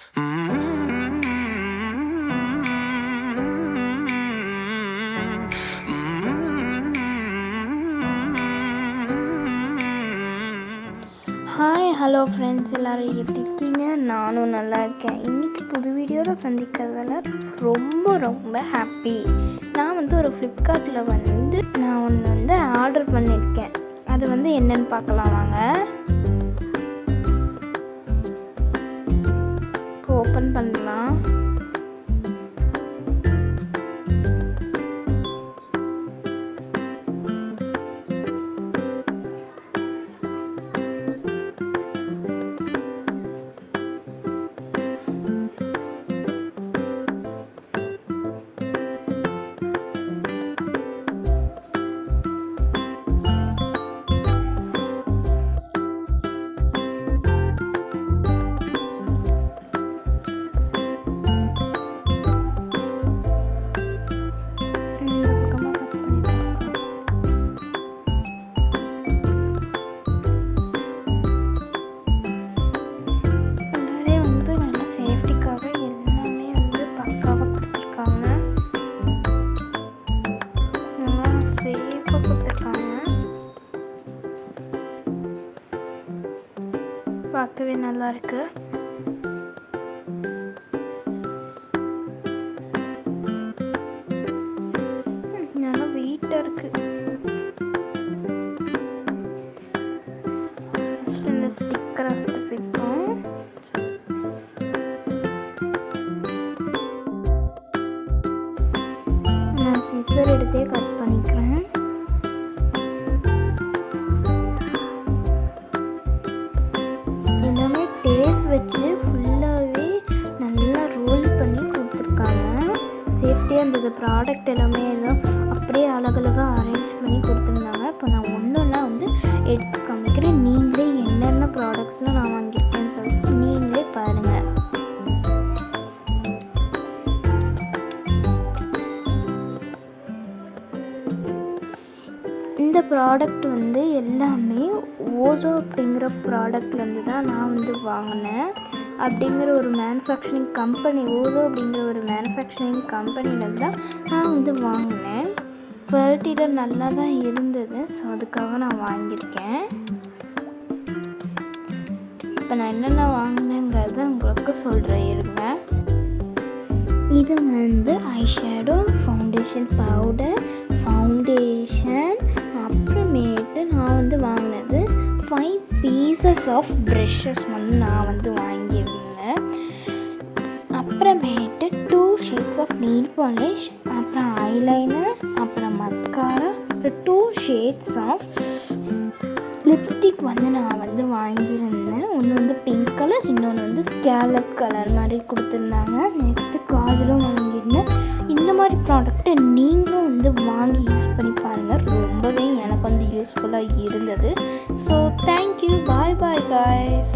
Hi hello friends, எல்லோரும் எப்படி இருக்கீங்க? நானும் நல்லா இருக்கேன். இன்றைக்கி புது வீடியோவில் சந்திக்கிறதுல ரொம்ப ஹாப்பி. நான் ஒரு ஃப்ளிப்கார்ட்டில் நான் ஒன்று ஆர்டர் பண்ணியிருக்கேன். அது என்னென்னு பார்க்கலாம் வாங்க. இப்போ ஓப்பன் பண்ணலாம். பார்க்கவே நல்லா இருக்கு. நல்லா வெயிட்டாக இருக்கு. இந்த ஸ்டிக்கரை பிடிப்போம். நான் சிசர் எடுத்தே கட் பண்ணிக்கிறேன். வச்சு ஃபுல்லாகவே நல்லா ரோல் பண்ணி கொடுத்துருக்காங்க. சேஃப்டியாக இருந்தது. ப்ராடக்ட் எல்லாமே எல்லாம் அப்படியே அழகழகாக அரேஞ்ச் பண்ணி கொடுத்துருந்தாங்க. இப்போ நான் ஒன்றுன்னா எடுத்து காமிக்கிறேன். நீங்களே என்னென்ன ப்ராடக்ட்ஸ்லாம் நான் வாங்கியிருக்கேன்னு சொல்லிட்டு நீங்களே பாருங்கள். இந்த ப்ராடக்ட் எல்லாமே ஓசோ அப்படிங்கிற ப்ராடக்ட்லேருந்து தான் நான் வாங்கினேன். அப்படிங்கிற ஒரு மேனுஃபேக்சரிங் கம்பெனி, ஓசோ அப்படிங்கிற ஒரு மேனுஃபேக்சரிங் கம்பெனிலேருந்து தான் நான் வாங்கினேன். குவாலிட்டியில் நல்லா தான் இருந்தது. ஸோ அதுக்காக நான் வாங்கியிருக்கேன். இப்போ நான் என்னென்ன வாங்கினேங்கிறத உங்களுக்கு சொல்கிறேன் இருங்க. இது ஐஷேடோ, ஃபவுண்டேஷன் பவுடர், ஃபவுண்டேஷன், அப்புறமேட்டு நான் வாங்கினது 5 பீசஸ் ஆஃப் ப்ரஷஸ் நான் வாங்கியிருந்தேன். அப்புறமேட்டு 2 ஷேட்ஸ் ஆஃப் நெயில் பாலிஷ், அப்புறம் ஐலைனர், அப்புறம் மஸ்காரா, அப்புறம் 2 ஷேட்ஸ் ஆஃப் லிப்ஸ்டிக் நான் வாங்கியிருந்தேன். ஒன்று பிங்க் கலர், இன்னொன்று ஸ்கேலட் கலர் மாதிரி கொடுத்துருந்தாங்க. நெக்ஸ்ட்டு காஜலும் வாங்கியிருந்தேன். இந்த மாதிரி ப்ராடக்ட்டை நீங்களும் வாங்கி யூஸ் பண்ணி பாருங்கள். ரொம்பவே எனக்கு யூஸ்ஃபுல்லாக இருந்தது. ஸோ தேங்க்யூ, பாய் பாய் காய்ஸ்.